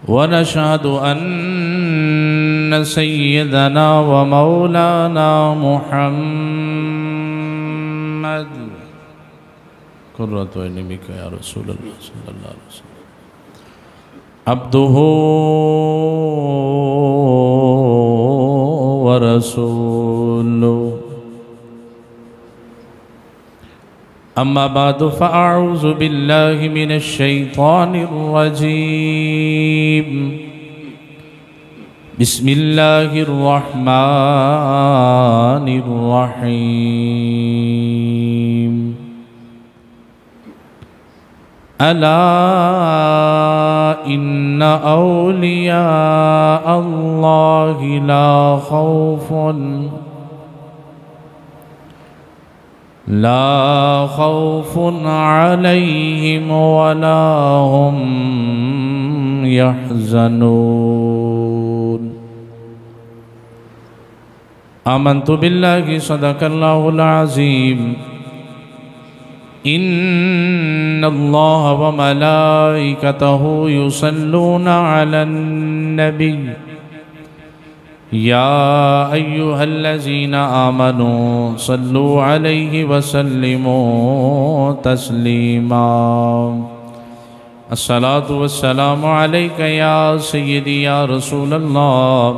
वनशहदु अन्न सय्यदना व मौलाना मुहम्मद कुर्रतु ऐनि बिका या रसूलल्लाह सल्लल्लाहु अलैहि वसल्लम अब्दुहु व रसूलुहु अम्मा बादु फ़अऊज़ु बिल्लाहि मिनश शैतानिर रजीम बिस्मिल्लाहिर रहमानिर रहीम अला इन्ना औलिया अल्लाहि ला खौफुन अलैहिम वला हुम यहज़नून। आमन्तु बिल्लाहि सदक़ल्लाहुल अज़ीम। इन्नल्लाह व मलाइकतहु युसल्लूना अलन नबी या अय्युहल्लज़ीना आमनू सल्लु अलैहि वसल्लिमू तस्लीमा। अस्सलातु वस्सलामु अलैका या सय्यदी या रसूलल्लाह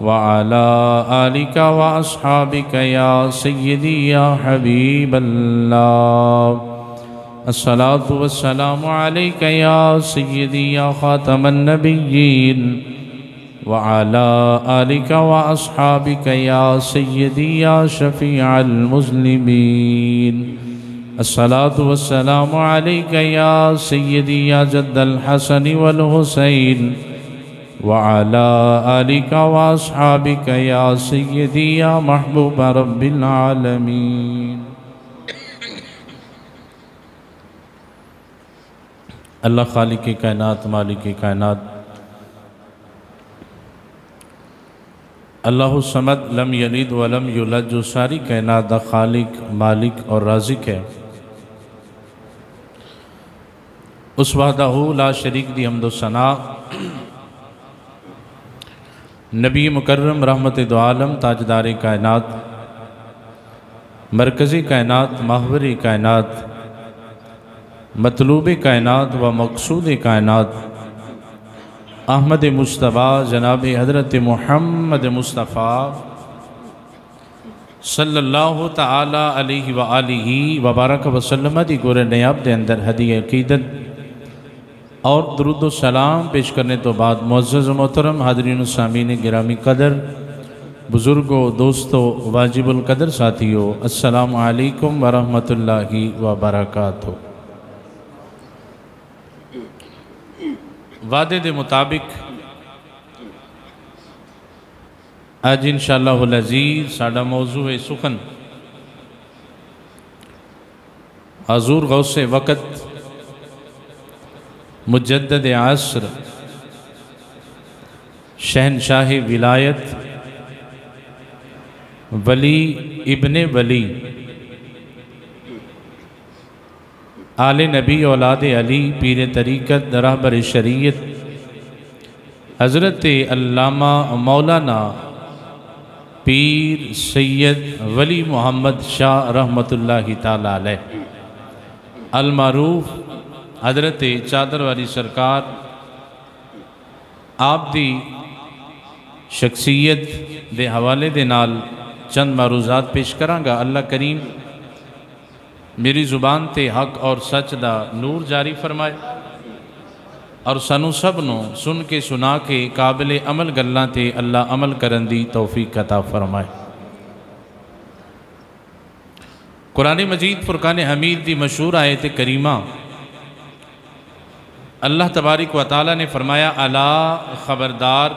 व अला आलिका व अस्हाबिका या सय्यदी या हबीबल्लाह। अस्सलातु वस्सलामु अलैका या सय्यदी या खातमन नबिय्यीन व अला आलिका व अस्हाबिका या सय्यदी या शफ़ीअल मुज़लिमीन। अस्सलातु वस्सलामु अलैका या सय्यदी या जद्दल हसन वल हुसैन व अला आलिका व अस्हाबिका या सय्यदी या महबूब रब्बिल आलमीन। अल्लाह खालिक कायनात मालिक कायनात अल्लाहु समद लम यलिद वलम युलद जो सारी कायनात दा खालिक मालिक और राज़िक है, उस वहदहू ला शरीक दी हम्दो सना नबी मुकर्रम रहमत दो आलम ताजदार कायनात मरकज़ी कायनात महवरी कायनात मतलूब कायनात व मकसूद कायनात अहमद मुस्तफ़ा जनाब हज़रत मुहम्मद मुस्तफ़ा सल्लल्लाहु ताला अलैहि व आलिहि व बारक वसल्लम दी गोरे नयाब दे अंदर हदी अकीदत और दुरूद व सलाम पेश करने तो बाद मुअज़्ज़ज़ मोहतरम हाज़रीन सामीन गिरामी कदर बुज़ुर्गों दोस्तों वाजिबुल कदर साथियों अस्सलामु अलैकुम व रहमतुल्लाहि व बरकातुहू। वादे दे मुताबिक आज इंशाअल्लाहुल अज़ीज़ साडा मौजू है सुखन हज़ूर गौसे वक़्त मुजद्दद असर शहनशाह विलायत वली इब्ने वली आले नबी औलाद अली पीर तरीक़त रहबर शरीयत हज़रत अल्लामा मौलाना पीर सैयद वली मोहम्मद शाह रहमतुल्लाहि ताला अलैह अलमारूफ हज़रत चादर वाली सरकार आप दी शख्सियत दे हवाले दे नाल चंद मारूज़ात पेश करांगा। अल्लाह करीम मेरी ज़ुबान ते हक और सच दा नूर जारी फरमाए और सानू सब नू सुन के सुना के काबिल अमल गल्लां ते अल्लाह अमल करन दी तौफीक अता फरमाए। कुरान मजीद फुरकान हमीद दी मशहूर आयत करीमा अल्लाह तबारिक व तआला ने फरमाया अला ख़बरदार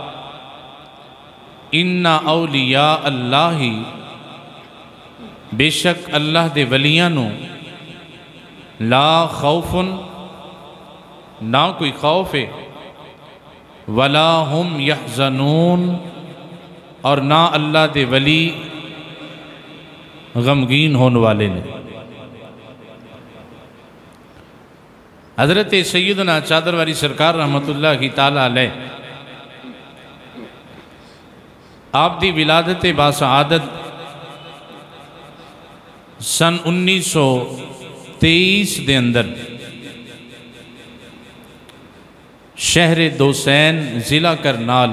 इन्ना औलिया अल्लाही बेशक अल्लाह दे वलियां नू ला खौफुन ना कोई खौफ है वला हुम यहज़नून और ना अल्लाह दे वली गमगीन होने वाले ने। हज़रत सैयदना चादर वाली सरकार रहमतुल्लाहि ताला अलैह आप दी विलादत बासआदत सन 1923 के अंदर शहर दोसैन ज़िला करनाल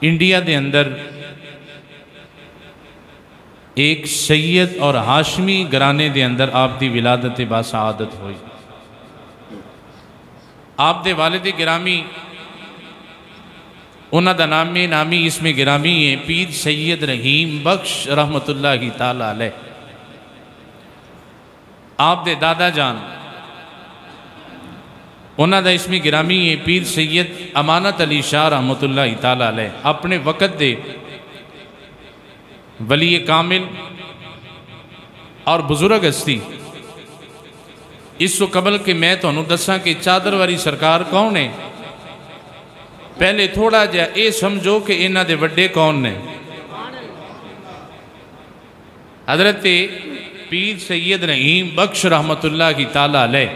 इंडिया के अंदर एक सैयद और हाशमी घराने के अंदर आप दी विलादत बासआदत हुई। आप दे वालिद गिरामी उन्हों का नामी इसमें गिरामी है पीर सैयद रहीम बख्श रहमतुल्लाहि ताला अलैह। आप दे दादा जान उन्हों का इसमें गिरामी है पीर सैयद अमानत अली शाह रहमतुल्लाहि ताला अलैह। अपने वक़्त दे वली कामिल और बुजुर्ग हस्ती। इस तो कबल कि मैं तुहानू दसा कि चादर वाली सरकार कौन है, पहले थोड़ा जहा ये समझो कि इन्हां दे वड्डे कौन ने। हज़रत पीर सैयद रहीम बख्श रहमतुल्लाहि ताला अलैह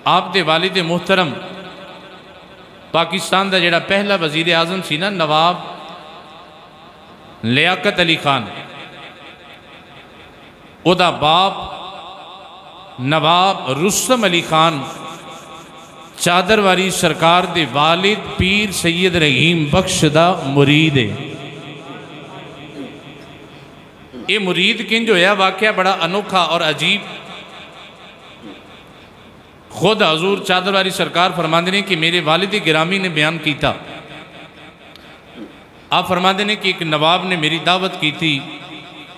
आप दे वालिद मोहतरम पाकिस्तान का जिहड़ा पहला वजीर आज़म सी ना नवाब लियाकत अली खान, उदा बाप नवाब रुस्तम अली खान चादर वाली सरकार दे वालिद पीर सैयद रहीम बख्श दा मुरीद है। ये मुरीद किंज होया वाकया बड़ा अनोखा और अजीब। खुद हजूर चादर वाली सरकार फरमाते ने कि मेरे वालिद गिरामी ने बयान किया। आप फरमाते ने कि एक नवाब ने मेरी दावत की थी,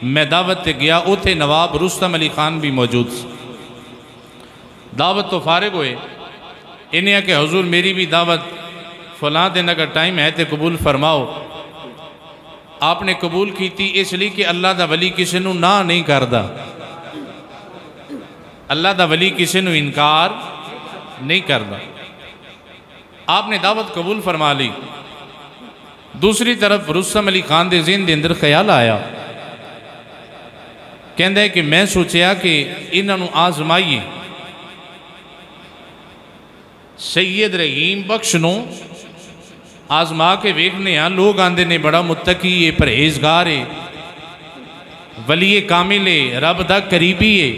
मैं दावत ते गया, उथे नवाब रुस्तम अली खान भी मौजूद सी। दावत तो फारिग हुए, इन्हें आके हजूर मेरी भी दावत फलां दिन अगर टाइम है तो कबूल फरमाओ। आपने कबूल की थी इसलिए कि अल्लाह दा वली किसी नू ना नहीं करता, अल्लाह दा वली किसी नू इनकार नहीं करता। आपने दावत कबूल फरमा ली। दूसरी तरफ रुस्तम अली खान के ज़हन के अंदर ख्याल आया, कहता है कि मैं सोचा कि इन्हों आजमाइए। सैयद रहीम बख्श नूं आजमा के वेखने। लोग आंदे ने बड़ा मुत्तकी है, परहेजगार है, वली कामिल है, रब दा करीबी है,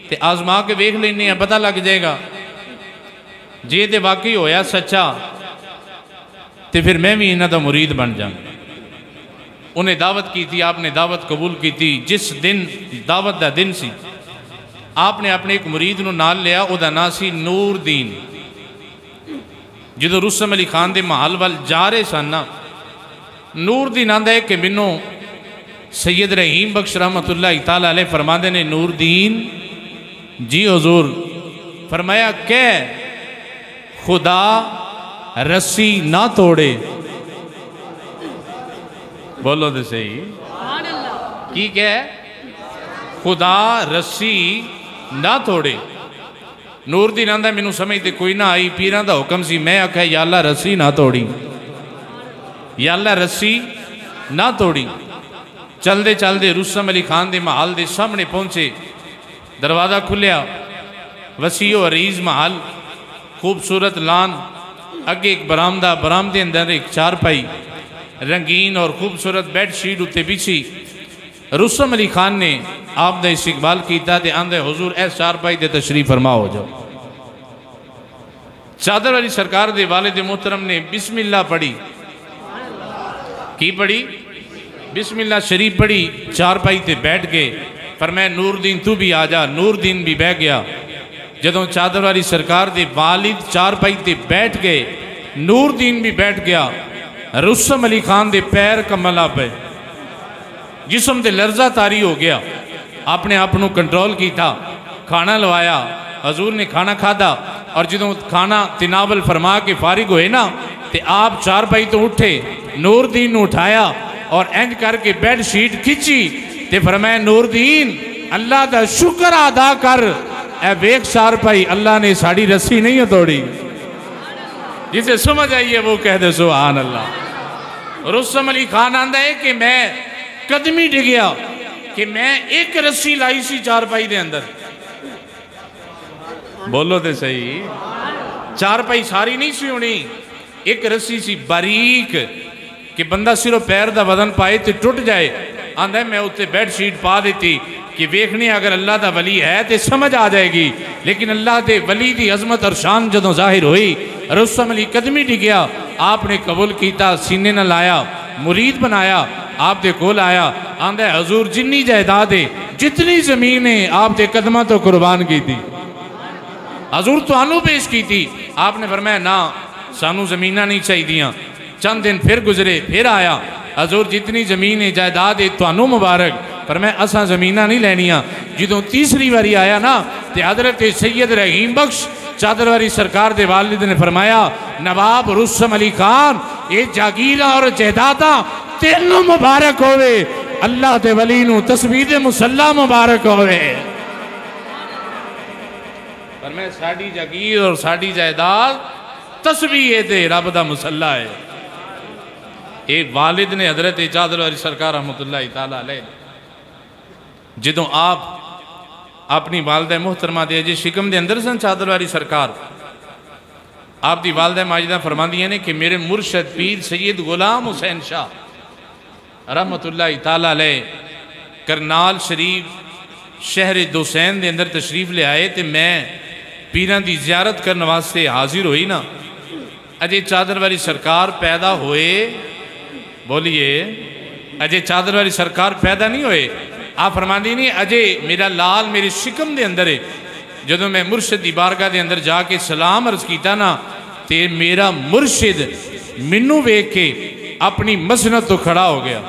ते आजमा के वेख लेने पता लग जाएगा। जे तो वाकई होया सच्चा तो फिर मैं भी इन्हां दा मुरीद बन जाऊँ। उन्हें दावत की थी, आपने दावत कबूल की थी। जिस दिन दावत का दिन सी, आपने अपने एक मुरीद नूं नाल लिया, उहदा नाम सी नूरदीन। जो रुस्तम अली खान के महल वाल जा रहे सन ना, नूरदीन आंदा है कि मैनू सैयद रहीम बख्श रहमतुल्लाहि ताला अलैह फरमाते ने, नूरदीन जी हुजूर। फरमाया कै खुदा रस्सी ना तोड़े। बोलो तो सही की कह, खुदा रस्सी ना तोड़े। नूरदीन आंदा मैनू समझ ते कोई ना आई, पीरां दा हुक्म सी। मैं आख्या या अल्लाह रस्सी ना तोड़ी, या अल्लाह रस्सी ना तोड़ी। चलते चलते रुस्तम अली खान के महल के सामने पहुंचे। दरवाज़ा खुलिया, वसीओ अरीज महल, खूबसूरत लान, अगे एक बरामदा, बरामदे अंदर एक चारपाई रंगीन और खूबसूरत बेडशीट उत्ते बिछी। रुस्तम अली खान ने आप दा इस्तकबाल किया ते आंदे हुजूर इस चारपाई दे तशरीफ फरमा हो जाओ। चादर वाली सरकार दे वालिद मोहतरम ने बिस्मिल्लाह पढ़ी। की पढ़ी? बिस्मिल्लाह शरीफ पढ़ी। चारपाई ते बैठ गए। फरमाया नूरदीन तू भी आ जा। नूरदीन भी बह गया। जदों चादर वाली सरकार दे वालिद चारपाई ते बैठ गए, नूरदीन भी बैठ गया। रुस्तम अली खान दे पैर कमला पे, जिस्म ते लर्जा तारी हो गया। अपने आप को कंट्रोल किया, खाना लवाया। हजूर ने खाना खादा और जो खाना तिनावल फरमा के फारिग होए ना, तो आप चारपाई तो उठे, नूरदीन ने उठाया और इंज करके बेड शीट खिंची ते फरमाया नूरदीन अल्लाह का शुक्र अदा कर, ए वेख चारपाई अल्लाह ने साड़ी रस्सी नहीं तोड़ी। जिसे समझ आई है वो कह दे सुभान अल्लाह। रुस्तम अली खान आंदा है कि मैं कदमी डिगया कि मैं एक रस्सी लाई सी चारपाई दे अंदर, बोलो तो सही। चार पाई सारी नहीं सी होनी, एक रस्सी सी बारीक कि बंदा सिर्फ पैर का वजन पाए तो टुट जाए। आंदा मैं उत्ते बेडशीट पा दी कि वेखने अगर अल्लाह का वली है तो समझ आ जाएगी। लेकिन अल्लाह के वली की अजमत और शान जदों जाहिर हुई, रुस्तम अली कदमी डिगया, आपने कबूल किया, सीने न लाया, मुरीद बनाया, आप दे कोल आया। आंदा हजूर जिन्नी जायदाद है, जितनी जमीन है, आप दे कदमां तो कुर्बान की थी, हजूर तुहानू पेश की थी। आपने फरमाया ना, सानू जमीना नहीं चाहिए। चंद दिन फिर गुजरे, फिर आया, हजूर जितनी जमीन है जायदाद है तुहानू मुबारक, पर मैं असा जमीना नहीं लैनिया। जो तीसरी बारी आया ना, तो हजरत सैयद रहीम बख्श चादरवारी सरकार दे वालिद ने फरमाया, नवाब रुस्तम अली खान, ये जागीरा और जायदादा तेनों मुबारक होवे, अल्लाह दे वली नू तस्बीह मुसल्ला मुबारक होवे। पर मैं साड़ी जागीर और साड़ी जायदाद तस्बीह दे रब दा मुसल्ला है। एक वालिद ने हजरत चादरवारी सरकार रहमतुल्लाह तआला अलैह, जदों आप अपनी वालदा मुहतरमा दे अजे शिकम के अंदर सन चादरवारी सरकार, आप दी वालदा माजिदा फरमांदियां ने कि मेरे मुर्शद पीर सैयद गुलाम हुसैन शाह रहमतुल्लाह तआला अलैह करनाल शरीफ शहर दोसैन के अंदर तशरीफ ले आए, तो मैं पीरां की जियारत करने वास्ते हाजिर हुई ना, अजे चादरवारी सरकार पैदा होए, बोलिए अजे चादरवारी सरकार पैदा नहीं होए। आप फरमांदी नहीं, अजे मेरा लाल मेरे शिकम के अंदर है। जदों मैं मुर्शिद की बारगाह के अंदर जाके सलाम अर्ज किया ना, तो मेरा मुर्शिद मैनू वेख के अपनी मसनत तो खड़ा हो गया,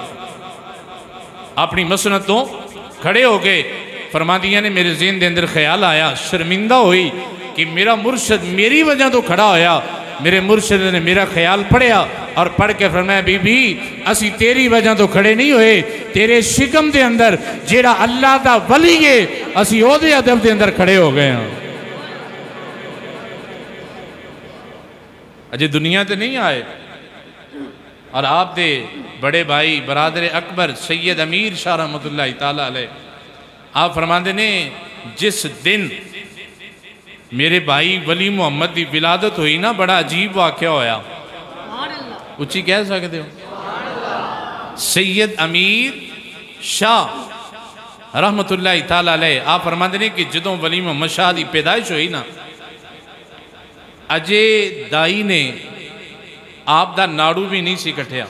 अपनी मसनत तो खड़े हो गए। फरमादियां ने मेरे ज़हन के अंदर ख्याल आया, शर्मिंदा हुई कि मेरा मुर्शिद मेरी वजह तो खड़ा होया। मेरे मुर्शिद ने मेरा ख्याल पढ़िया और पढ़ के फरमाया, बीबी असी तेरी वजह तो खड़े नहीं हुए, तेरे शिकम के अंदर जेड़ा अल्लाह का वली है, असी ओदे अदब के अंदर खड़े हो गए हैं। अजे दुनिया तो नहीं आए। और आप दे बड़े भाई बरादर अकबर सैयद अमीर शाह रहमतुल्लाह तआला अलैह, आप फरमाते ने जिस दिन मेरे भाई वली मुहम्मद की विलादत हुई ना, बड़ा अजीब वाक़या होया। उच्ची कह सकते हो? सैयद अमीर शाह रहमतुल्लाह तआला अलैह, आप फरमाते ने कि जदों वली मुहम्मद शाह की पैदाइश हुई ना, अजे दाई ने आप दा नाड़ू भी नहीं सी कटिया,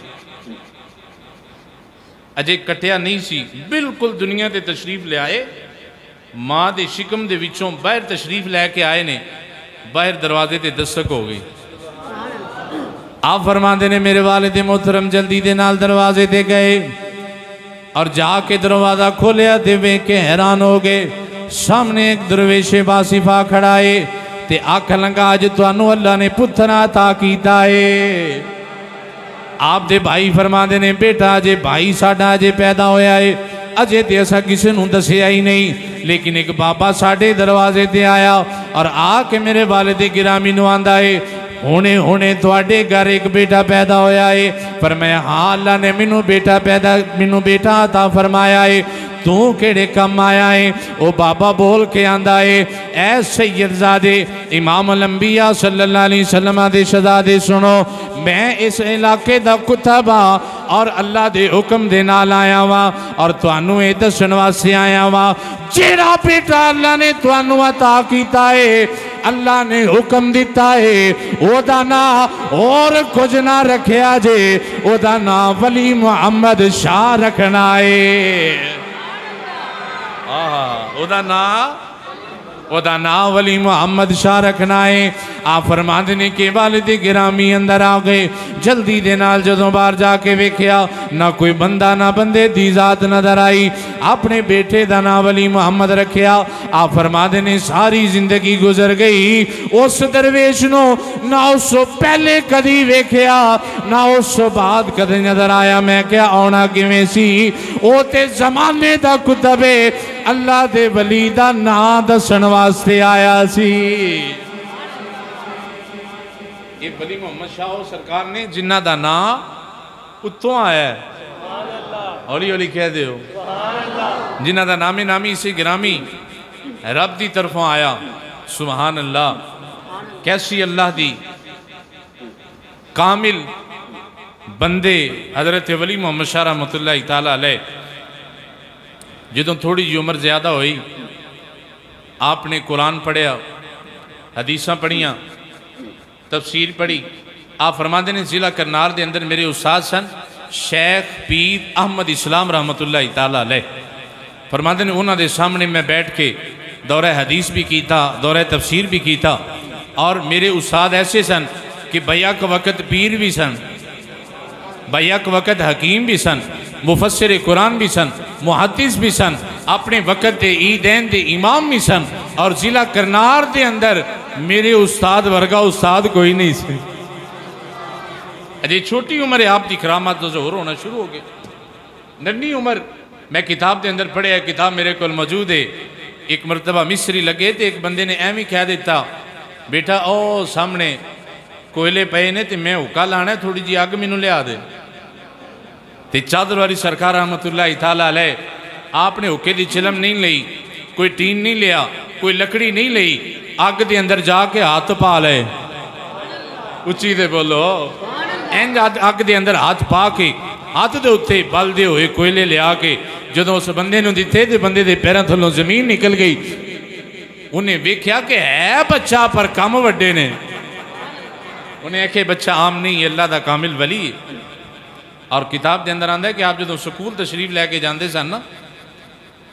अजे कटिया नहीं सी, बिल्कुल दुनिया ते तशरीफ ले आए, माँ के शिकम के विचों बाहर तशरीफ लैके आए ने, बाहर दरवाजे ते दस्तक हो गई। आप फरमाते ने मेरे वालिद मोहतरम जल्दी दे नाल दरवाजे ते गए और जाके दरवाजा खोलिया ते वेख के हैरान हो गए। सामने एक दरवेशे बासिफा खड़ा है, ते आख लगा अज तुहानू अल्लाह ने पुत्र अता कीता है। आप दे भाई फरमाते ने बेटा अजे भाई साडा अजे पैदा होया है, अजे तो असा किसी नूं दसिया ही नहीं, लेकिन एक बाबा साडे दरवाजे ते आया और आके मेरे वालिद गिरामी नूं आंदा है, हुणे हुणे तुहाडे घर एक बेटा पैदा होया है। पर मैं हाँ अल्लाह ने मैनू बेटा अता फरमाया है, तू केड़े कम आया है? वो बाबा बोल के आंदा है, ऐ सैयदजादे इमाम अल-अंबिया सल्लल्लाहु अलैहि वसल्लम दे शहजादे सुनो, मैं इस इलाके दा कुतब हाँ और अल्लाह दे हुक्म दे नाल आया वा और तुहानू ये दस्सण वास्ते आया वा, जेड़ा बेटा अल्लाह ने तुहानू अता कीता है, अल्लाह ने हुक्म दिता है ओदा ना और कुछ ना रखिया जे, ओदा ना वली मुहम्मद शाह रखना है। ओदा ना वली मुहम्मद शाह रखना है। आप फरमाते ने कि वालिद गिरामी अंदर आ गए, जल्दी दे नाल जदों बाहर जाके वेख्या ना कोई बंदा ना बंदे दी जात नजर आई, अपने बेटे दा नाम वली मुहम्मद रखिया। आप फरमाते ने सारी जिंदगी गुजर गई, उस दरवेश नो ना उस पहले कदी वेख्या ना उस बाद कदे नजर आया। मैं क्या आना किवें सी, ओ ते जमाने दा कुतबे अल्लाह दे वली दा नाम दसण वास्ते आया सी। ये वली मुहम्मद शाह सरकार ने जिन्ना दा नाम उत्तों आया, हौली हौली कह दो, जिन्ना दा नामे नामी इसे गिरामी रब की तरफों आया। सुभान अल्लाह। कैसी अल्लाह दी कामिल बंदे हज़रत वली मुहम्मद शाह रहमतुल्लाह ताला अलैह जो थोड़ी जी उम्र ज़्यादा हुई आपने कुरान पढ़िया, हदीसां पढ़िया, तफसीर पढ़ी। आप फरमाते ने ज़िला करनाल के अंदर मेरे उस्ताद सन शेख पीर अहमद इस्लाम रहमतुल्लाह ताला अलैह। फरमाते ने उन्होंने सामने मैं बैठ के दौरा हदीस भी कीता, दौरा तफसीर भी कीता। और मेरे उस्ताद ऐसे सन कि बैक वक़्त पीर भी सन, बैक वक़्त हकीम भी सन, मुफस्सिर कुरान भी सन, मुहद्दिस भी सन, अपने वक़्त के ईदैन के इमाम भी सन। और ज़िला करनाल के अंदर मेरे उस्ताद वर्गा उस्ताद कोई नहीं सी। अजय छोटी उम्र है आपकी करामात तो ज़ोर होना शुरू हो गए। नन्ही उम्र मैं किताब के अंदर पढ़िया, किताब मेरे को मौजूद है। एक मरतबा मिस्री लगे तो एक बंदे ने एवं कह दिता, बेटा ओ सामने कोयले पे ने तो मैं हुक्का लाना, थोड़ी जी अग मैनू लिया दे। तो चादर वाली सरकार रहमतुल्लाह ताला अलैह आपने हुक्के की चिलम नहीं ली, कोई टीन नहीं लिया, कोई लकड़ी नहीं ली, अग के अंदर जाके हाथ पा ले। उच्ची दे बोलो। इंज अग के अंदर हाथ पा के हाथ के उत्ते बलते हुए कोयले लिया के जो उस बंदे नूं दिते तो बंदे के पैरों थलों जमीन निकल गई। उन्हें वेख्या कि है बच्चा पर कम वड्डे ने। उन्हें आखे बच्चा आम नहीं, अल्लाह का कामिल वली। और किताब के अंदर आंदा है कि आप जो स्कूल तशरीफ लैके जाते सन ना,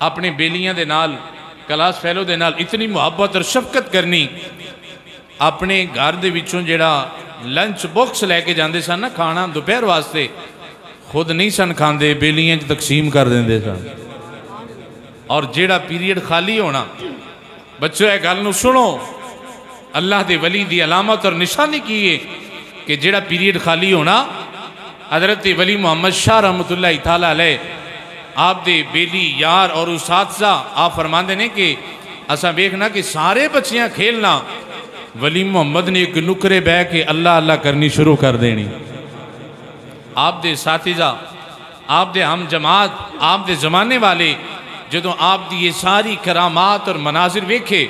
अपने बेलियां दे नाल, क्लास फैलो दे नाल इतनी मुहब्बत और शफकत करनी। अपने घर दे विचों जिहड़ा लंच बॉक्स लैके जाते सन ना खाना दोपहर वास्ते, खुद नहीं सन खाते, बेलियां च तकसीम कर देंदे सन। और जिहड़ा पीरीयड खाली होना, बच्चों ये गल नूं सुनो, अल्लाह के वली की अलामत और निशानी की है कि जिहड़ा पीरीयड खाली होना, हज़रत वली मुहम्मद शाह रहमतुल्लाह ताला अलैह आप दे बेली यार और उसातज़ा आप फरमाते ने कि असा वेखना कि सारे बच्चियां खेलना, वली मुहम्मद ने एक नुकरे बह के अल्लाह अल्लाह करनी शुरू कर देनी। आप दे साथीज़ा, आप दे हम जमात, आप दे ज़माने वाले जो आप दी ये सारी करामात और मनाजिर वेखे,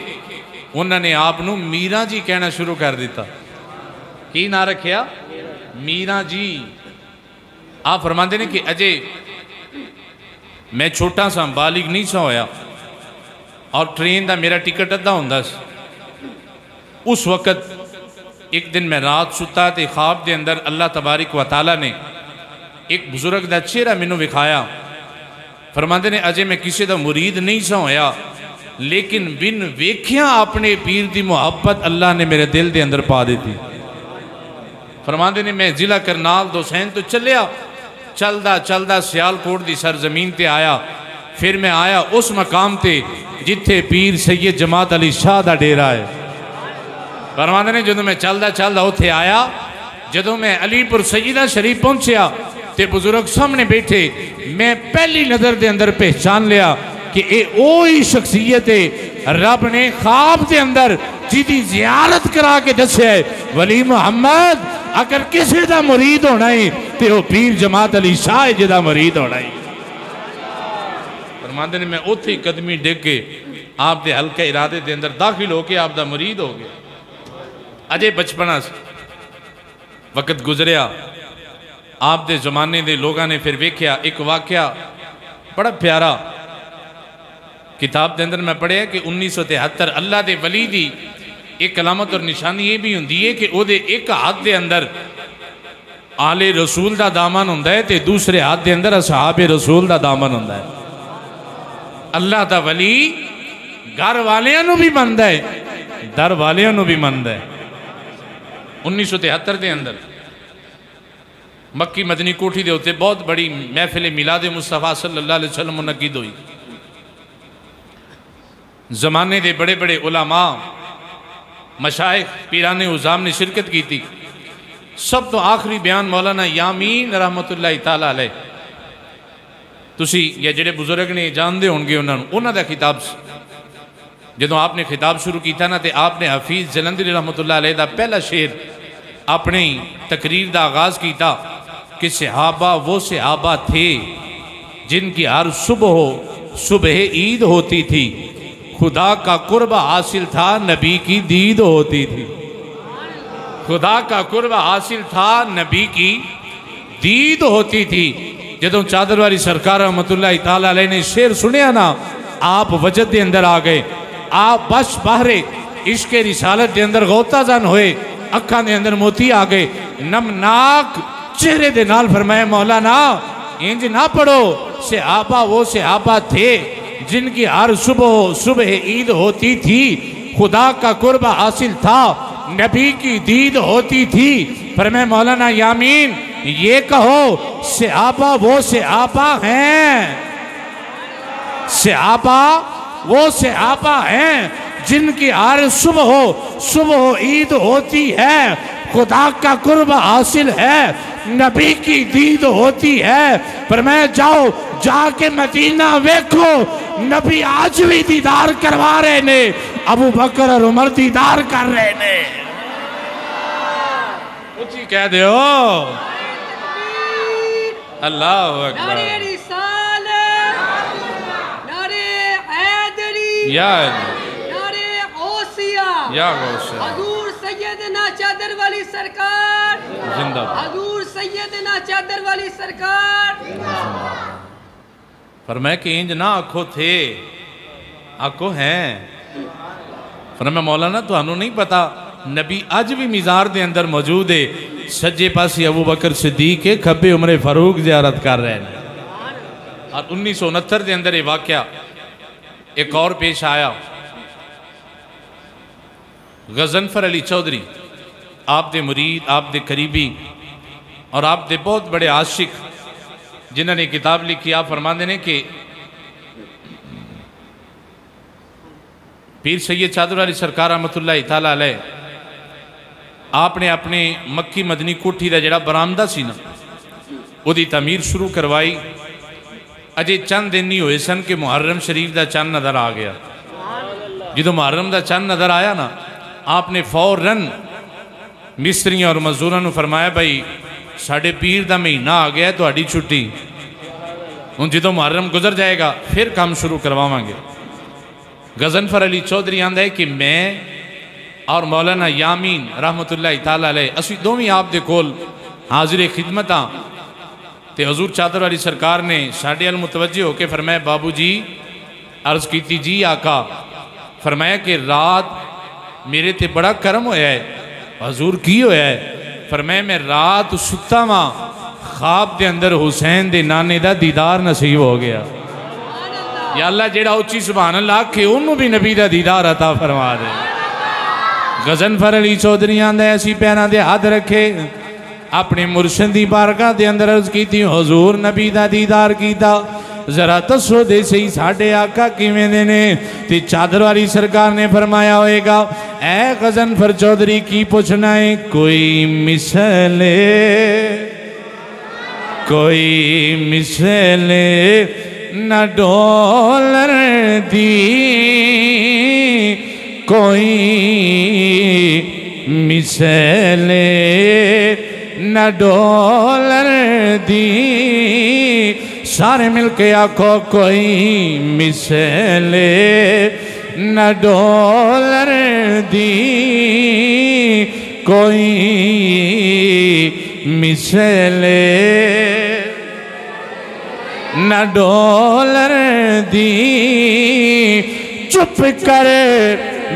उन्होंने आपनू मीरा जी कहना शुरू कर दिता। की ना रखिया? मीरा जी। आप फरमाते ने कि अजय मैं छोटा सा बालिग नहीं सा होया और ट्रेन का मेरा टिकट अद्धा होंदा सी। उस वक़्त एक दिन मैं रात सुता तो ख्वाब के अंदर अल्लाह तबारिक व तआला ने एक बुजुर्ग का चेहरा मैनू विखाया। फरमाते ने अजय मैं किसी का मुरीद नहीं सा होया, लेकिन बिन वेख्या अपने पीर की मुहब्बत अल्लाह ने मेरे दिल के अंदर पा दी थी। फरमाते ने मैं ज़िला करनाल दोसैन तो चलिया, चलदा चलदा सियालकोट की सरजमीन ते आया। फिर मैं आया उस मकाम ते जिथे पीर सैयद जमात अली शाह का डेरा है। फरमाते ने जो मैं चलदा चलदा उत्थे आया, जो मैं अलीपुर सईदा शरीफ पहुंचया तो बुजुर्ग सामने बैठे, मैं पहली नज़र के अंदर पहचान लिया कि ये वही शख्सियत है रब ने ख्वाब के अंदर जिदी जियारत करा के दस्या है, वली मुहम्मद अगर किसी का मुरीद होना है तो वह पीर जमात अली शाह है जिदा मुरीद होना है। फरमाते ने मैं उत्थे कदमी डिग के आप दे हल्के इरादे के अंदर दाखिल होके आप दा मुरीद हो गया। अजय बचपना वक़्त गुजरिया, आप दे जमाने दे लोगों ने फिर वेख्या एक वाकया बड़ा प्यारा। किताब के अंदर मैं पढ़िया कि 1973 अल्लाह के वली की एक अलामत और निशानी ये भी होंगी है कि वो एक हाथ के अंदर आले रसूल का दामन होंदा है तो दूसरे हाथ के अंदर असहाबे रसूल का दामन होंदा है। अल्लाह का वली घर वालियां भी मनदा है, दर वालियां भी मनदा है। 1973 के अंदर मक्की मदनी कोठी के उत्ते बहुत बड़ी महफिल मिलाद मुस्तफा सल्लल्लाहु अलैहि वसल्लम मुनक्किद हुई। ज़माने के बड़े बड़े उलमा मशाइख पीराने उज़ाम ने शिरकत की थी। सब तो आखिरी बयान मौलाना यामीन रहमतुल्लाह ताला अलैह, तुसी या जेडे बुजुर्ग ने जानते होंगे उन्होंने का खिताब जो आपने खिताब शुरू किया ना, तो आपने हफीज़ जलंधरी रहमतुल्लाह अलैह का पहला शेर अपनी तकरीर का आगाज़ किया कि सहाबा वो सहाबा थे जिनकी हर सुबह ईद होती थी, खुदा का कुर्ब हासिल था, नबी की दीद होती थी। खुदा का कुर्ब हासिल था, नबी की दीद होती थी। जदों चादर वाली सरकार रहमतुल्लाह तआला अलैह ने शेर सुनिया ना, आप वजद के अंदर आ गए। आप बस बाहरे इश्क रिसालत के अंदर गोताजन होए, अखा के अंदर मोती आ गए। नमनाक चेहरे दे नाल फरमाया, मौलाना इंज ना पढ़ो, सहाबा वो सहाबा थे जिनकी हर सुबह सुबह ईद होती थी, खुदा का कुर्ब हासिल था, नबी की दीद होती थी। फरमाया मौलाना यामीन ये कहो सहाबा वो सहाबा हैं, सहाबा वो सहाबा हैं जिनकी हर सुबह ईद होती है, खुदा का कुर्ब हासिल है, नबी की दीद होती है। पर मैं जाओ जाके मदीना वेखो, नबी आज भी दीदार करवा रहे ने, अबू बकर और उमर दीदार कर रहे ने। कुछ ही कह दो अल्लाह अकबर। हजूर सैयदना चादर वाली सरकार जिंदाबाद, हजूर सैयदना चादर वाली सरकार। फरमाया कि इंज ना आखो थे, आखो हैं। फरमाया मौलाना तुहानू नहीं पता, नबी अज भी मिज़ार दे अंदर मौजूद है। सज्जे पासे अबू बकर सिद्दीक है, खब्बे उमर फारूक ज़ियारत कर रहे हैं। और 1969 के अंदर ये वाक़या एक और पेश आया। गज़नफर अली चौधरी आप दे मुरीद, आप दे करीबी और आप दे बहुत बड़े आशिक, जिन्होंने किताब लिखी, आप फरमाते हैं कि पीर सैयद चादर वाली सरकार रहमतुल्लाह तआला अलैह आपने अपने मक्की मदनी कोठी का जिहड़ा बरामदा सी ना, उहदी तमीर शुरू करवाई। अजे चंद दिन ही होए सन कि मुहर्रम शरीफ का चंद नज़र आ गया। जो मुहर्रम का चंद नज़र आया ना, आपने फौरन मिस्त्रियों और मजदूरों को फरमाया, भाई साढ़े पीर का महीना आ गया, तुहाडी छुट्टी हुण जो मुहर्रम गुजर जाएगा फिर काम शुरू करवावांगे। गज़नफर अली चौधरी आंदा है कि मैं और मौलाना यामीन रहमतुल्लाह तआला अलैह असी दोवें आप दे कोल हाजिर खिदमत हाँ। तो हजूर चादर वाली सरकार ने साढ़े अल मुतवज्जे होकर फरमाया, बाबू जी अर्ज़ की जी आका। फरमाया कि रात मेरे ते बड़ा करम होया है। हजूर की होया है? फरमाया मैं रात सुता वा, ख्वाब के अंदर हुसैन दे नाने दा दीदार नसीब हो गया। या अल्लाह जेड़ा उच्ची सुभान अल्लाह आखे उन्होंने भी नबी दा दीदार अता फरमा दे। गज़नफर अली चौधरी आंदा ऐसी पैरों दे हाथ रखे, अपने मुर्शिद दी बारगाह दे अंदर अर्ज़ की, हजूर नबी दा दीदार कीता, जरा दसो दे सही साढ़े आका किवें दे ने। ते चादर वाली सरकार ने फरमाया होएगा, ऐ गज़नफर चौधरी की पूछना है, कोई मिसले न डोलर दी, कोई मिसले न डोलर दी। सारे मिलके आखो कोई मिसले न डोलर दी, कोई मिसले न डोलर दी। चुप कर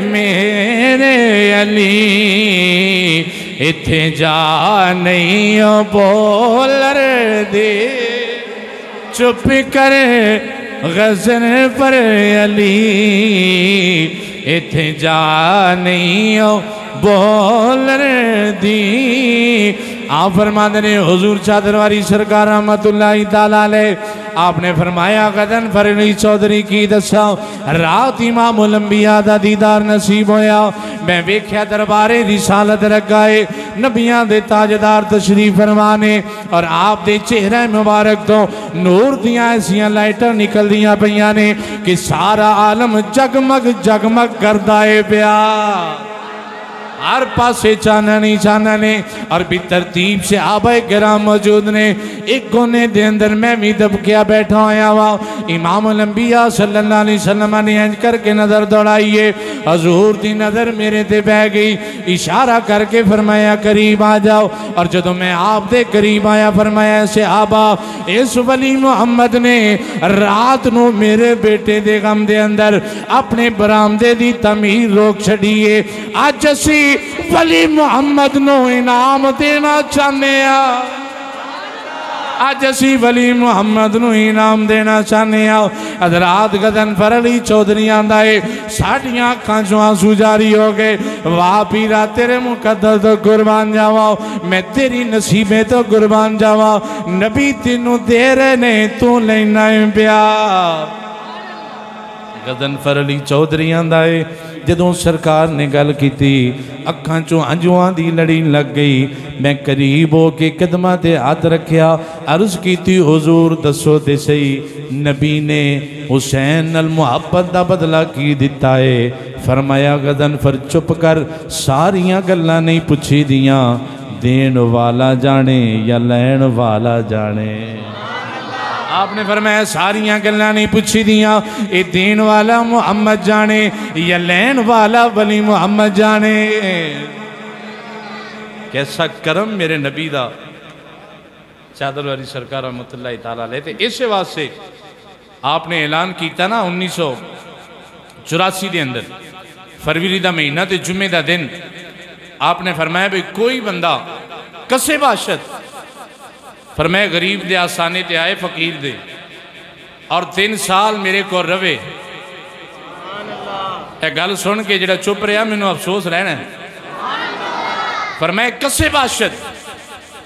मेरे अली, इथे जा नहीं बोलर दे। चुप कर गज़नफर अली, इथे जा नहीं बोलर दी। आप फरमाते ने हुजूर चादर वाली सरकार रहमतुल्लाह तआला अलैह आपने फरमाया, गज़नफर अली चौधरी की दसा रात इमामुल अंबिया दा दीदार नसीब होया। मैं वेख्या दरबारे रिसालत रखाए, नबियां दे ताजदार तशरीफ फरमाने और आप दे चेहरे मुबारक तो नूर दियां ऐसियां लाइटां निकलदियां पईयां ने कि सारा आलम जगमग जगमग करदा है पिया। हर पासे चानन ही चानन है। और भी तरतीब से आबाए किराम मौजूद ने। एक कोने दे अंदर मैं भी दबकिया बैठा होया वा। इमामुल अंबिया सल्लल्लाहु अलैहि वसल्लम ने इंज करके नज़र दौड़ाई है, हजूर दी नज़र मेरे ते बह गई। इशारा करके फरमाया करीब आ जाओ। और जदों मैं आप दे करीब आया फरमाया सहाबा इस वली मुहम्मद ने रात नू मेरे बेटे दे गम दे अंदर अपने बरामदे दी तमीर रोक छड़ी है। अज असी वली मुहम्मद नो इनाम देना चाहते हैं। अज असी वली मुहम्मद नू इनाम देना चाहते हैं। हज़रात गज़नफ़र अली चौधरी आंदा है साडियां अखां चों आंसू जारी हो गए। वाह पीरा तेरे मुकद्दर तो कुर्बान जावा, मैं तेरी नसीबे तो कुर्बान जावा। नबी तेनू दे रहे ने तू लेना है पिया। गज़नफ़र अली चौधरी आंदा है जदों सरकार ने गल की अखां चों अंजुआं दी लड़ी लग गई। मैं करीब हो के कदमां ते हाथ रखिया, अर्ज की हुजूर दसो ते सही नबी ने हुसैन नाल मुहब्बत दा बदला की दिता है। फरमाया गज़नफ़र चुप कर, सारियां गल्लां नहीं पुछी दियां, देन वाला जाने या लैन वाला जाने। आपने फरमाया सारियां गल्लां नहीं पूछी दियां, ये देन वाला मुहम्मद जाने या लैन वाला वली मुहम्मद जाने। कैसा करम मेरे नबी दा चादर वाली सरकार रहमतुल्लाह तआला अलैह। ते इस वास्ते आपने ऐलान किया ना 1984 के अंदर फरवरी का महीना ते जुम्मे का दिन आपने फरमाया भी कोई बंदा कसे बाशत फरमाया गरीब दे आसाने ते आए फकीर दे और 3 साल मेरे को रवे। यह गल सुन के जो चुप रहा मैनू अफसोस रहना है। फरमाया कसे बाशत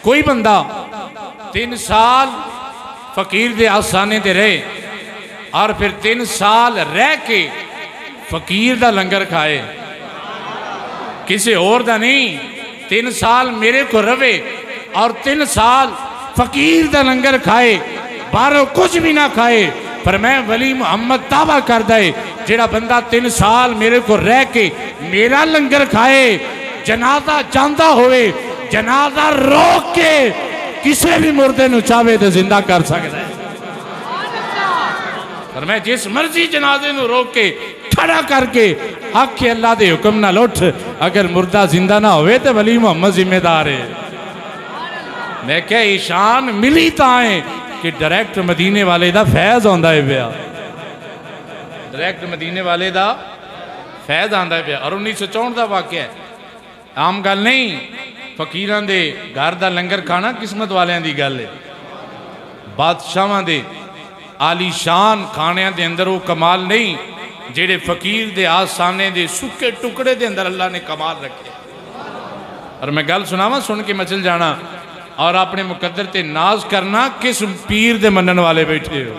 कोई बंदा 3 साल फकीर दे आसाने ते रहे और फिर 3 साल रह के फकीर दा लंगर खाए, किसी और दा नहीं। 3 साल मेरे को रवे और 3 साल फकीर दा लंगर खाए, बाहरों कुछ भी ना खाए। पर मैं वली मुहम्मद दावा कर दे जेड़ा बंदा 3 साल मेरे को रह के मेरा लंगर खाए, जनाजा जांदा होवे, जनाजा रोक के किसी भी मुर्दे नू चाहे तो जिंदा कर सकता है। पर मैं जिस मर्जी जनाजे नू रोक के खड़ा करके आखे अल्लाह के हुक्म नाल उठ, अगर मुर्दा जिंदा ना होवे तो वली मुहम्मद जिम्मेदार है। मैं क्या ईशान मिली ताए कि डायरैक्ट मदीने वाले दा फैज़ आंदा है पिया, डायरैक्ट मदीने वाले दा फैज़ आंदा है पिया। और 1964 का वाकया है, आम गल नहीं। फकीरां दे घर दा लंगर खाना किस्मत वालियां दी गल है। बादशाहां दे आलीशान खाणियां दे अंदर वो कमाल नहीं जेड़े फकीर दे आसाने दे सुके टुकड़े दे अंदर अल्लाह ने कमाल रखे। और मैं गल सुनावा सुन के मचल जाना और अपने मुकद्दर ते नाज करना किस पीर दे मनन वाले बैठे हो।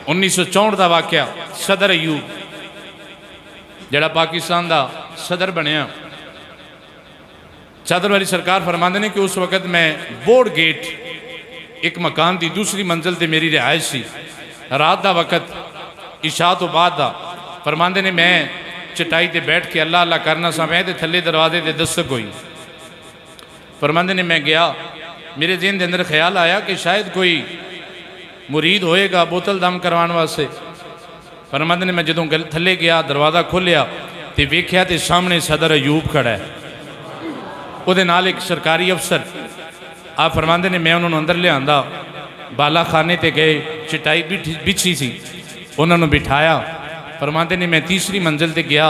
1964 का वाकया, सदर अयूब जड़ा पाकिस्तान का सदर बनया, चादर वाली सरकार फरमाते ने कि उस वक़्त मैं बोर्ड गेट एक मकान की दूसरी मंजिल से मेरी रिहायश सी। रात का वक़्त इशा तो बाद का फरमाते ने मैं चटाई ते बैठ के अल्लाह अल्लाह करना सा, मैं थले दरवाजे ते दस्तक हुई। फरमाते ने मैं गया, मेरे जहन के अंदर ख्याल आया कि शायद कोई मुरीद होएगा बोतल दम करवाने वास्ते। फरमाते ने मैं जदों थले गया दरवाज़ा खोलिया तो वेख्या तो सामने सदर अयूब खड़ा है, उहदे नाल एक सरकारी अफसर। आप फरमाते ने मैं उन्होंने अंदर लिया, बाला खाने ते गए, चटाई बिछी सी, उन्होंने बिठाया। फरमाते ने मैं तीसरी मंजिल ते गया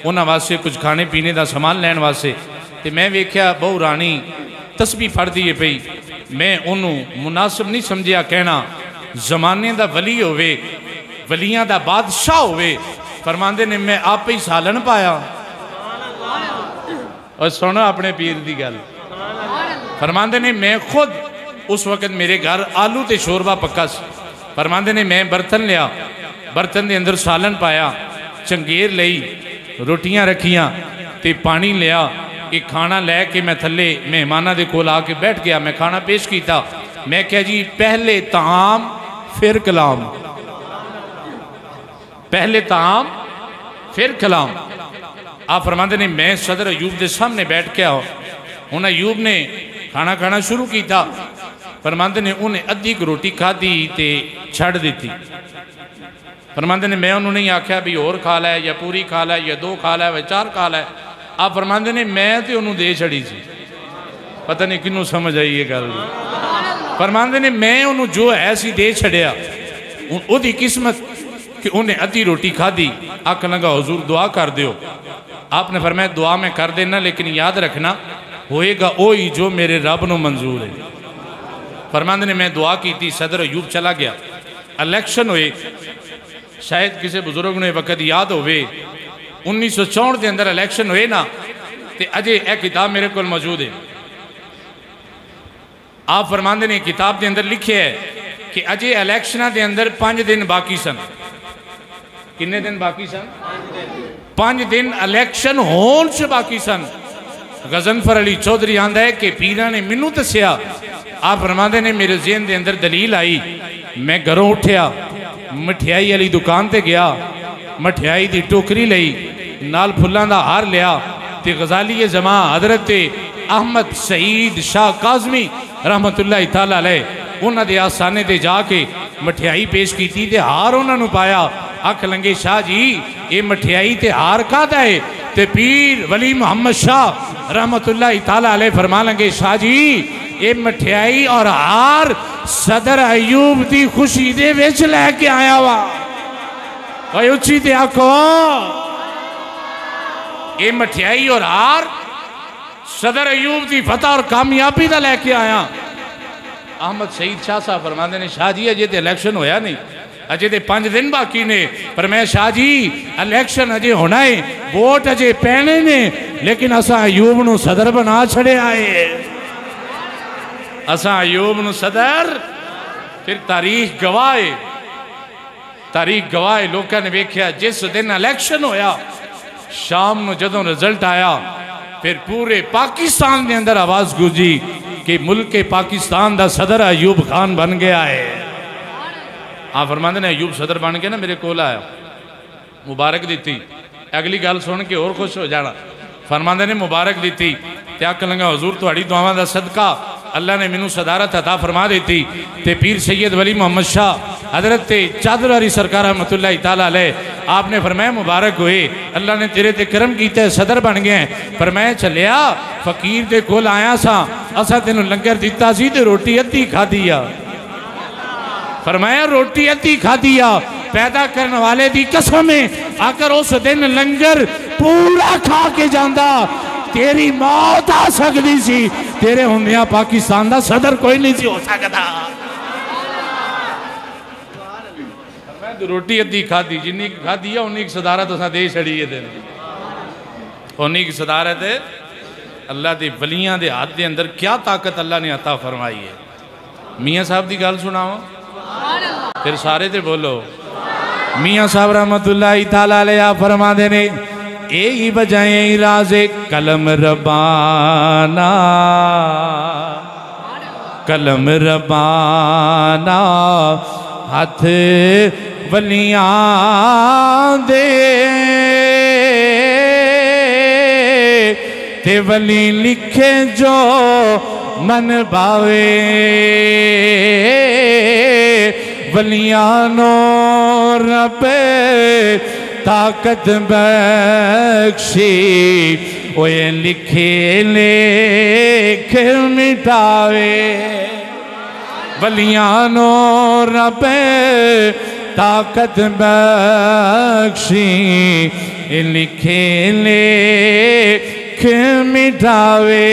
उन्होंने वास्ते कुछ खाने पीने का समान लैन वास्ते, तो मैं वेख्या बहु राणी तस्बीह फड़दी है पई। मैं उन्होंने मुनासिब नहीं समझिया कहना जमाने का वली होवे, वलियां दा बादशाह होवे। फरमाते ने मैं आप ही सालन पाया। और सुनो अपने पीर की गल। फरमाते ने मैं खुद उस वक़्त मेरे घर आलू ते शोरबा पक्का सी। फरमाते ने मैं बर्तन लिया, बर्तन के अंदर सालन पाया, चंगेर लई, रोटियां रखियां ते पानी लिया। एक खाना लैके मैं थले मेहमाना के कोल आके बैठ गया। मैं खाना पेश किया, मैं क्या जी पहले ताम फिर कलाम, पहले ताम फिर कलाम। आप फरमाते ने मैं सदर अयूब के सामने बैठ के हूँ अयूब ने खाना खाना शुरू किया फरमाते ने उन्हें अद्धी एक रोटी खाधी तो छड़ दी फरमाते ने मैं उन्होंने नहीं आख्या भी होर खा लै या पूरी खा लै या 2 खा लै या 4 खा लै आप फरमाते ने मैं तो उन्होंने दे छड़ी सी पता नहीं किनू समझ आई ये गल फरमाते ने मैं उन्होंने जो है सी दे छड़िया उहदी किस्मत कि उन्हें अद्धी रोटी खाधी आख लगा हुजूर दुआ कर दियो आपने फरमाया दुआ मैं कर देना लेकिन याद रखना होएगा वही जो मेरे रब को मंजूर है फरमाते ने मैं दुआ की थी सदर अयूब चला गया इलैक्शन हुए शायद किसी बुजुर्ग ने वक्त याद होवे 1964 के अंदर इलैक्शन हुए ना तो अजे यह किताब मेरे को मौजूद है आप फरमाते ने किताब के अंदर लिखे है कि अजे इलैक्शन के अंदर 5 दिन बाकी सन किन्ने दिन बाकी सन 5 दिन इलैक्शन होने से बाकी सन गजनफर अली चौधरी आंदा है कि पीरा ने मैनू दसिया आप फरमाते ने मेरे ज़हन के अंदर दलील आई मैं घरों उठिया मठियाई वाली दुकान पर गया मठियाई की टोकरी लई नाल फुल्लां दा हार लिया तो गजाली जमा हजरत अहमद सईद शाह काज़मी रहमतुल्लाह तआला अलैह उन्हां दे आसाने ते जाके मठियाई पेश की ते हार उन्होंने पाया अख लंगे शाह जी ये मठियाई ते हार कादा है ते पीर वली मुहम्मद शाह रहमतुल्लाह तआला अलैह फरमा लंगे शाह जी ये मठियाई और हार सदर अयूब की खुशी दे विच लैके आया वा भाई उच्ची ते आखो ये मठियाई और हार सदर अयूब की फतह और कामयाबी का लैके आया अहमद सईद शाह साहब फरमाते ने शाह जी अजे तो इलैक्शन होया नहीं अजे तो 5 दिन बाकी ने पर मैं शाह जी इलैक्शन अजे होना है वोट अजे पैने ने लेकिन असा अयूब नू सदर बना छड़े आए असा अयूब नू सदर फिर तारीख गवाए लोगों ने वेख्या जिस दिन इलैक्शन होया शाम नू जदों रिजल्ट आया फिर पूरे पाकिस्तान के अंदर आवाज गूंजी कि मुल्क पाकिस्तान का सदर अयूब खान बन गया है हाँ फरमाते ने अयूब सदर बन के ना मेरे को आया मुबारक दी अगली गल सुन के और खुश हो जाना फरमाते ने मुबारक दी ते आख लगा हजूर तुहाड़ी दुआवां दा सदका अल्लाह ने मैनू सदारत अता फरमा दी ते पीर सैयद वली मुहम्मद शाह हजरत चादरवारी सरकार रहमतुल्लाह तआला अलैह आपने फरमाया मुबारक हुए अल्लाह ने तेरे ते करम किया सदर बन गए पर मैं चलिया फकीर दे कोल आया सा असा तेन लंगर दिता सी ते रोटी अद्धी खाधी आ फरमाया रोटी अद्धी खाधी आ पैदा करने वाले दी कसम है अगर उस दिन लंगर पूरा खा के जांदा तेरी मौत आ सकती सी तेरे हुंदिया पाकिस्तान का सदर कोई नहीं सी हो सकता रोटी अद्धी खाधी जिन्नी खाधी है उन्नी सदारत असा दे छड़ी है उन्नी की सदारत अल्लाह के वलियां के हाथ के अंदर क्या ताकत अल्लाह ने अता फरमाई है मियाँ साहब की गल सुनाओ फिर सारे ते बोलो मियाँ साहब रहमतुल्लाह तआला अलैह फरमाते ने यही वजह राज़े कलम रबाना हाथ वलियां दे ते वली लिखे जो मन भावे वलियां नो रब ताकत बख्शी ओए लिखे लेख मिटावे वलियां नो रब ताकत बख्शी लिखे लेख मिटावे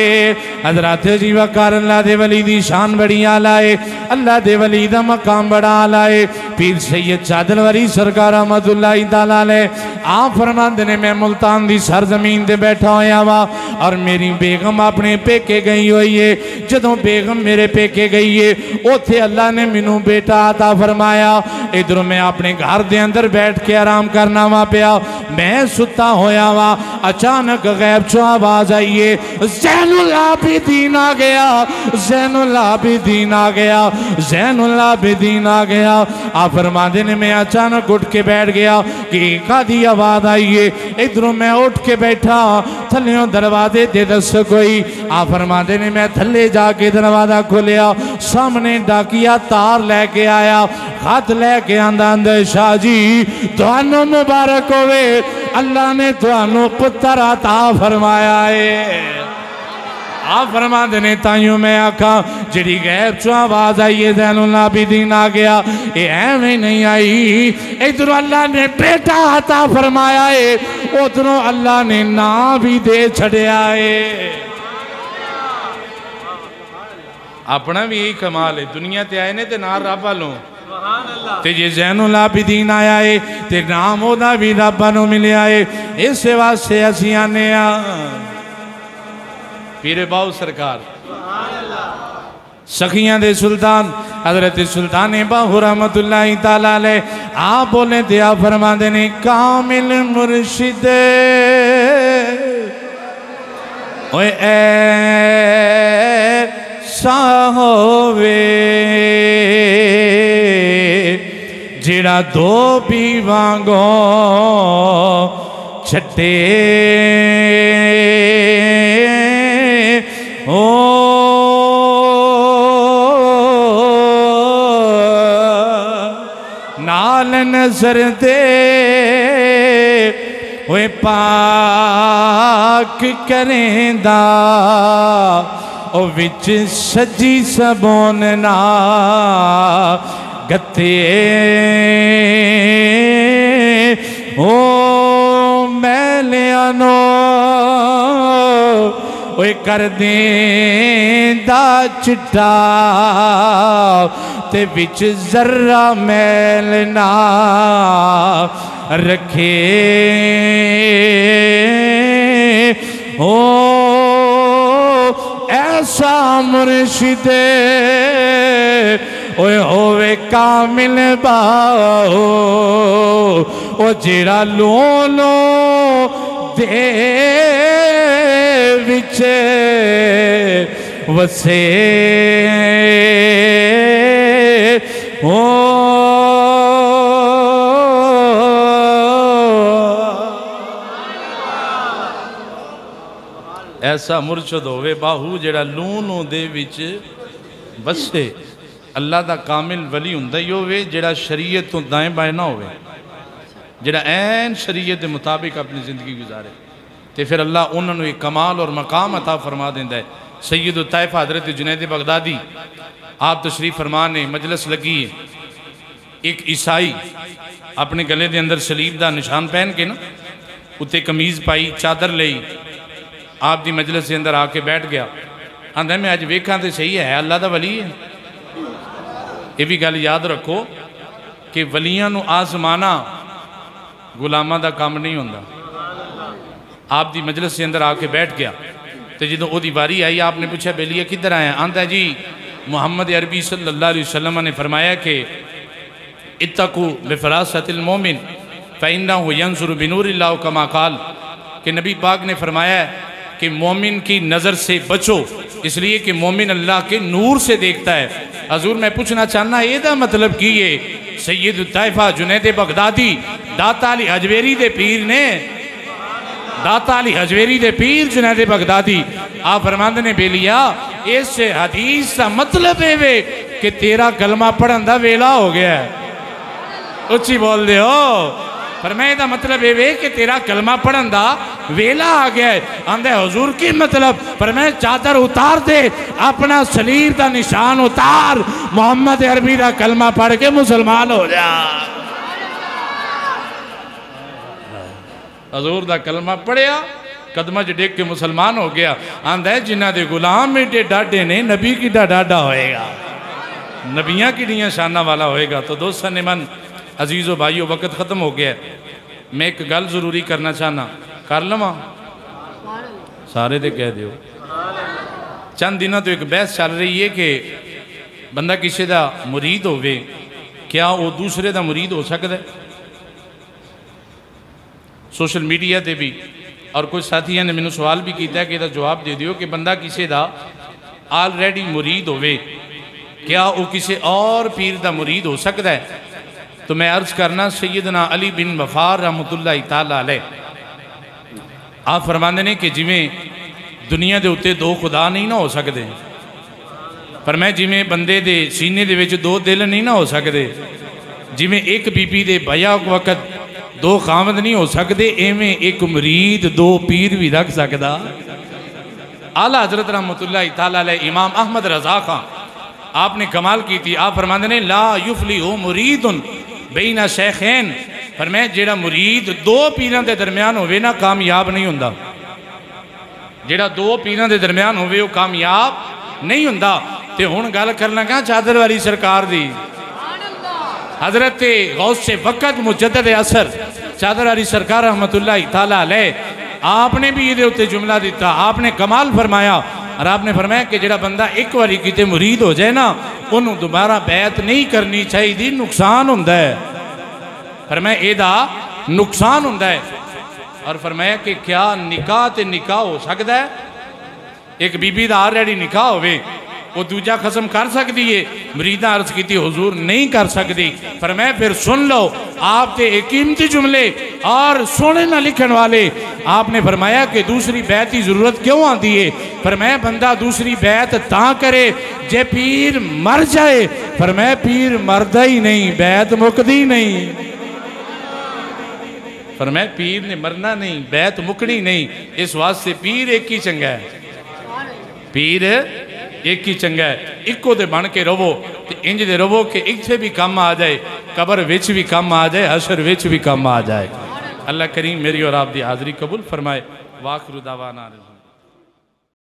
हजरत जीवा कर अल्लाह दे वली दी शान बड़ी आला है अल्लाह दे वली दा मकाम बड़ा आला है पीर सैयद चादरवारी सरकार रहमतुल्लाह तआला अलैह आप फरमाते ने मैं मुल्तान दी सरजमीन ते बैठा होया वा और मेरी बेगम अपने पेके गई हुई है जदों बेगम मेरे पेके गई है उथे अल्लाह ने मैनू बेटा अता फरमाया इधरों मैं अपने घर दे अंदर बैठ के आराम करना वा पिया मैं सुता होया वा अचानक गैब चो आवाज आई है ज़ैनुल आबिदीन आ गया ज़ैनुल आबिदीन आ गया ज़ैनुल आबिदीन आ गया आप आप फरमाते ने मैं अचानक उठ के बैठ गया कि कादी आवाज आई है। इधरों मैं उठ के बैठा, थल्लियों दरवाजे ते दस कोई। आप फरमाते ने मैं थल्ले जाके दरवाजा खोलिया, सामने डाकिया तार लैके आया, खत लैके आंदा अंदर शाह जी तुहानू मुबारक होवे, अल्लाह ने तुहानू पुत्र अता फरमाया है। आप फरमाते ने ताइयों मैं आखा जी गैब चो आवाज आई है ज़ैनुल आबिदीन आ गया, ये एवं नहीं आई। इधरों अल्लाह ने बेटा अता फरमाया है, उधरों अल्लाह ने ना भी दे छड़िया है। अपना भी यही कमाल है, दुनिया ते आए ने ते ना रब वालों ते जे ज़ैनुल आबिदीन आया है ते नाम ओदा भी रब वालों मिलिया है। इस वास्ते असीं आने आ पीरे बाऊ सरकार सखियां दे सुल्तान हजरत सुल्तान बाहू रहमतुल्लाहि ताला अलैह आप बोले थे आप फरमाते ने कामिल मुर्शिद ओए ऐसा होवे जिड़ा दो भी वांगो छटे ओ नाल नजर दे ओए पाक करेंदा ओ विच सजी सबोन ना गते ओ मैलिया नो ओए कर देंदा चिट्टा ते विच जर्रा मैल ना रखे ओ ऐसा मुर्शिदे ओए होवे कामिल बाओ ओ जेड़ा लो लो दे विच वसे ओ ऐसा मुर्शद होवे बाहू जेड़ा लूनों दे विच वसे। अल्लाह दा कामिल वली हुंदा ही होवे जेड़ा शरीयत तो दाएं बाएं ना होवे, जेड़ा ऐन शरीयत के मुताबिक अपनी जिंदगी गुजारे तो फिर अल्लाह उन्होंने एक कमाल और मकाम अता फरमा देंदा है। सैयद तैफ हजरत जुनैद बगदादी आप तशरीफ फरमान ने मजलिस लगी है, एक ईसाई अपने गले के अंदर सलीब का निशान पहन के ना उत्ते कमीज़ पाई चादर लई आप दी मजलिस के अंदर आके बैठ गया। आंदा मैं अज वेखा तो सही है अल्लाह का वली है। ये भी गल याद रखो कि वलियां नूं आजमाना गुलामां दा काम नहीं होंदा। आप दी मजलिस के अंदर आके बैठ गया तो जो ओदी वारी आई आपने पूछा बेलिया किधर आया? आंदा जी मुहम्मद अरबी सल्लल्लाहु अलैहि वसल्लम ने फरमाया कि इत्तकू बिफरासतिल मोमिन फ़इन्नहु यंज़ुरु बिनूरिल्लाह कमा क़ाल कि नबी पाक ने फरमाया कि मोमिन की नज़र से बचो इसलिए कि मोमिन अल्लाह के नूर से देखता है। हजूर मैं पूछना चाहना एदा मतलब की है सैयद तैफा जुनैद बगदादी दाता अली हजवेरी दे पीर ने, दाता अली हजवेरी दे पीर जुनैद बगदादी आप फरमांदे ने बेलिया इस हदीस का मतलब है वे कि तेरा कलमा पढ़न का वेला हो गया है। उच्ची बोल दे हो पर मैं इहदा मतलब ये वे कि तेरा कलमा पढ़न का वेला आ गया है। आंदे हुजूर की मतलब पर मैं चादर उतार दे अपना सलीब का निशान उतार मोहम्मद अरबी का कलमा पढ़ के मुसलमान हो जा। हजूर का कलमा पढ़िया कदम च डेग के मुसलमान हो गया। आंदा है जिन्हों के गुलाम एडे डाडे ने नबी किड्डा डाडा होएगा, नबियाँ किड्डियां शाना वाला होएगा। तो दोस्तों ने मन अजीज़ो भाइयों वक्त ख़त्म हो गया। मैं एक गल जरूरी करना चाहना कर लवा सारे तो कह दो। चंद दिनों तो एक बहस चल रही है कि बंदा किसी का मुरीद होवे क्या वो दूसरे का मुरीद हो सकता है। सोशल मीडिया ते भी और कुछ साथियों ने मैंने सवाल भी किया कि जवाब दे दियो कि बंदा किसी का ऑलरेडी मुरीद होवे क्या वो किसी और पीर का मुरीद हो सकता है। तो मैं अर्ज़ करना सैयदना अली बिन वफ़ार रहमतुल्लाहि ताला अलैह आप फरमाते ने कि जिमें दुनिया के उत्ते दो खुदा नहीं ना हो सकते, पर मैं जिमें बंदे दे सीने दे विच दो दिल नहीं ना हो सकते, जिमें एक बीबी दे बया वक़्त दो खामद नहीं हो सकते, एवें एक मुरीद दो पीर भी रख सकता। आला हजरत रहमतुल्लाहि ताला अलैह इमाम अहमद रज़ा खां आपने कमाल की थी। आप फरमाते ने ला युफलिहु मुरीदुन बैना शैखैन, पर मैं जेड़ा मुरीद दो पीरां दे दरम्यान होवे ना कामयाब नहीं हुंदा। जेड़ा दो पीरां दे दरम्यान होवे वो कामयाब नहीं हुंदा। ते हुण गल कर लगा चादर वाली सरकार दी। हजरत गौसे वक़्त मुजद्दद असर चादर वाली सरकार रहमतुल्लाहि ताला अलैह आपने भी ये उत्ते जुमला दिता। आपने कमाल फरमाया और आपने फरमाया कि जेड़ा बंदा एक बारी किते मुरीद हो जाए ना उन्होंने दोबारा बैत नहीं करनी चाहिए, नुकसान हुंदा है। फरमाया एदा नुकसान हुंदा है। और फरमाया कि क्या निकाह ते निकाह हो सकता है? एक बीबी दा ऑलरेडी निकाह होवे वो दूजा खत्म कर सकती है? मुरीदा अर्ज की हुजूर नहीं कर सकती। फरमाया फिर सुन लो आप ते एक कीमती जुमले और सोने ना लिखन वाले। आपने फरमाया कि दूसरी बैत की जरूरत क्यों आती है? फरमाया बंदा दूसरी बैत ता करे जे पीर मर जाए। फरमाया पीर मरदा ही नहीं, बैत मुकदी नहीं। फरमाया पीर ने मरना नहीं, बैत मुकनी नहीं। इस वास्ते पीर एक ही चंगा है, पीर एक ही चंगा है। इको दे बन के रवो तो इंज दे रवो कि इत्थे भी कम आ जाए, कबर विच भी कम आ जाए, हशर विच भी कम आ जाए। अल्लाह करीम मेरी और आप दी हाज़री कबूल फरमाए। वाखिरु दावाना।